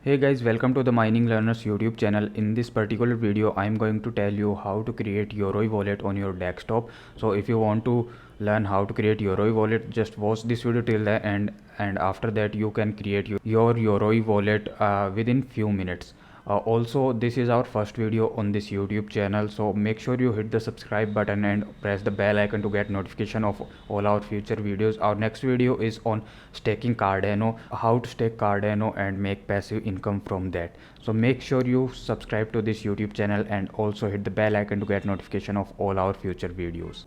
Hey guys, welcome to the Mining Learners YouTube channel. In this particular video, I am going to tell you how to create Yoroi wallet on your desktop. So if you want to learn how to create Yoroi wallet, just watch this video till the end, and after that you can create your Yoroi wallet within few minutes. Also, this is our first video on this YouTube channel, so make sure you hit the subscribe button and press the bell icon to get notification of all our future videos. Our next video is on staking Cardano, how to stake Cardano and make passive income from that. So make sure you subscribe to this YouTube channel and also hit the bell icon to get notification of all our future videos.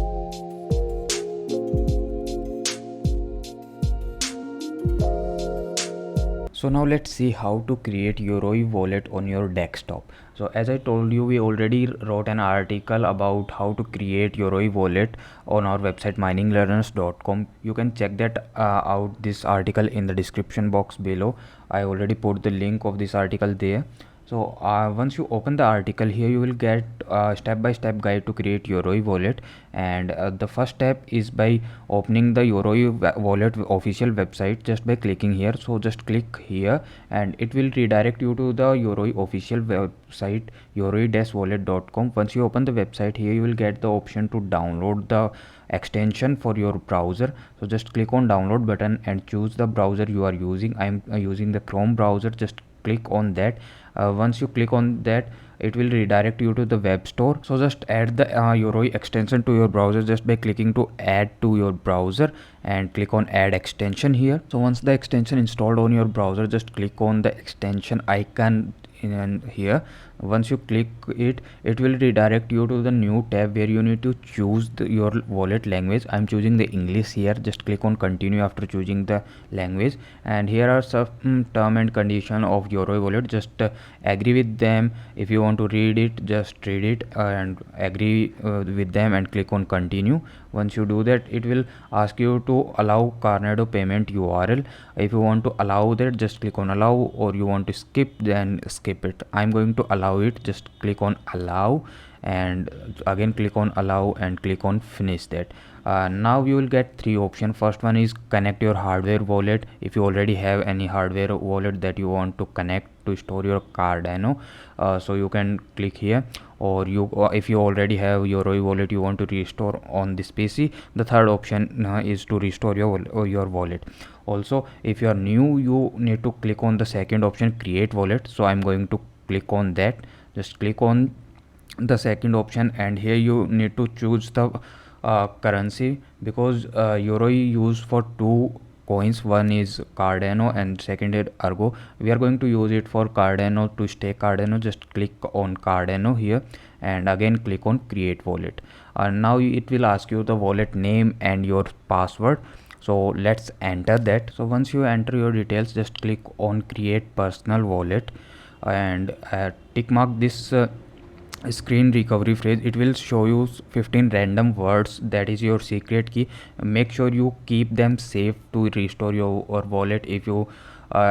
So now let's see how to create Yoroi wallet on your desktop. So as I told you, we already wrote an article about how to create Yoroi wallet on our website mininglearners.com. You can check that out, this article, in the description box below. I already put the link of this article there. So once you open the article, here you will get a step-by-step guide to create Yoroi wallet, and the first step is by opening the Yoroi wallet official website just by clicking here. So just click here and it will redirect you to the Yoroi official website, yoroi-wallet.com. Once you open the website, here you will get the option to download the extension for your browser. So just click on download button and choose the browser you are using. I am using the Chrome browser. Just click on that. Once you click on that, it will redirect you to the web store. So just add the Yoroi extension to your browser just by clicking to add to your browser and click on add extension here. So once the extension installed on your browser, just click on the extension icon in here. Once you click it, it will redirect you to the new tab where you need to choose your wallet language. I'm choosing the English here. Just click on continue after choosing the language, and here are some term and condition of Yoroi wallet. Just agree with them. If you want to read it, just read it and agree with them and click on continue. Once you do that, it will ask you to allow Cardano payment URL. If you want to allow that, just click on allow, or you want to skip, then skip it. I'm going to allow it. Just click on allow and again click on allow and click on finish that. Now you will get three options. First one is connect your hardware wallet. If you already have any hardware wallet that you want to connect to store your Cardano, so you can click here. Or if you already have your Yoroi wallet you want to restore on this PC, the third option is to restore your wallet. Also, if you are new, you need to click on the second option, create wallet. So I'm going to click on that. Just click on the second option, and here you need to choose the currency, because Yoroi used for two coins. One is Cardano and second is Argo. We are going to use it for Cardano, to stake Cardano. Just click on Cardano here and again click on create wallet. Now it will ask you the wallet name and your password. So let's enter that. So once you enter your details, just click on create personal wallet and tick mark this screen recovery phrase. It will show you 15 random words, that is your secret key. Make sure you keep them safe to restore your wallet. If you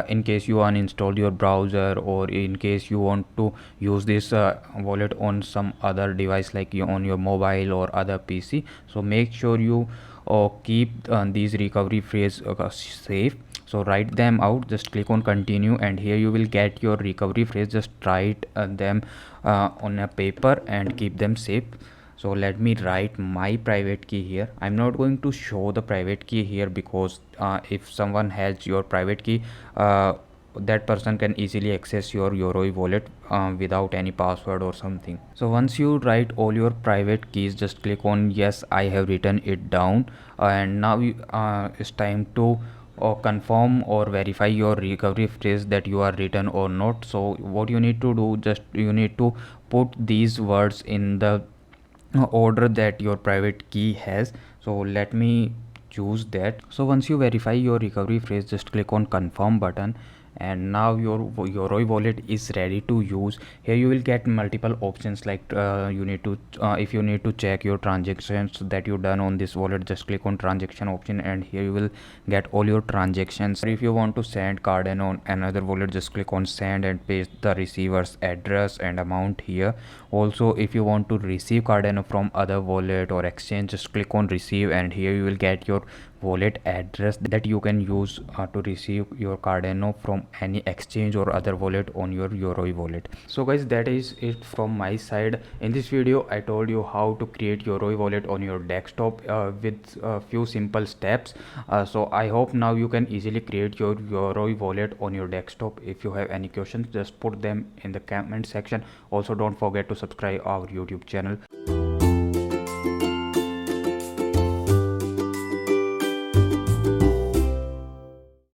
in case you uninstalled your browser, or in case you want to use this wallet on some other device like on your mobile or other PC, so make sure you keep these recovery phrase safe. So write them out. Just click on continue, and here you will get your recovery phrase. Just write them on a paper and keep them safe. So let me write my private key here. I'm not going to show the private key here, because if someone has your private key, that person can easily access your Yoroi wallet without any password or something. So once you write all your private keys, just click on yes, I have written it down. And now it's time to confirm or verify your recovery phrase that you are written or not. So what you need to do, just you need to put these words in the order that your private key has. So let me choose that. So once you verify your recovery phrase, just click on confirm button, and now your Yoroi wallet is ready to use. Here you will get multiple options, like you need to if you need to check your transactions that you done on this wallet, just click on transaction option, and here you will get all your transactions. If you want to send Cardano on another wallet, just click on send and paste the receiver's address and amount here. Also, if you want to receive Cardano from other wallet or exchange, just click on receive, and here you will get your wallet address that you can use to receive your Cardano from any exchange or other wallet on your Yoroi wallet. So guys, that is it from my side. In this video I told you how to create Yoroi wallet on your desktop with a few simple steps. So I hope now you can easily create your Yoroi wallet on your desktop. If you have any questions, just put them in the comment section. Also don't forget to subscribe our YouTube channel.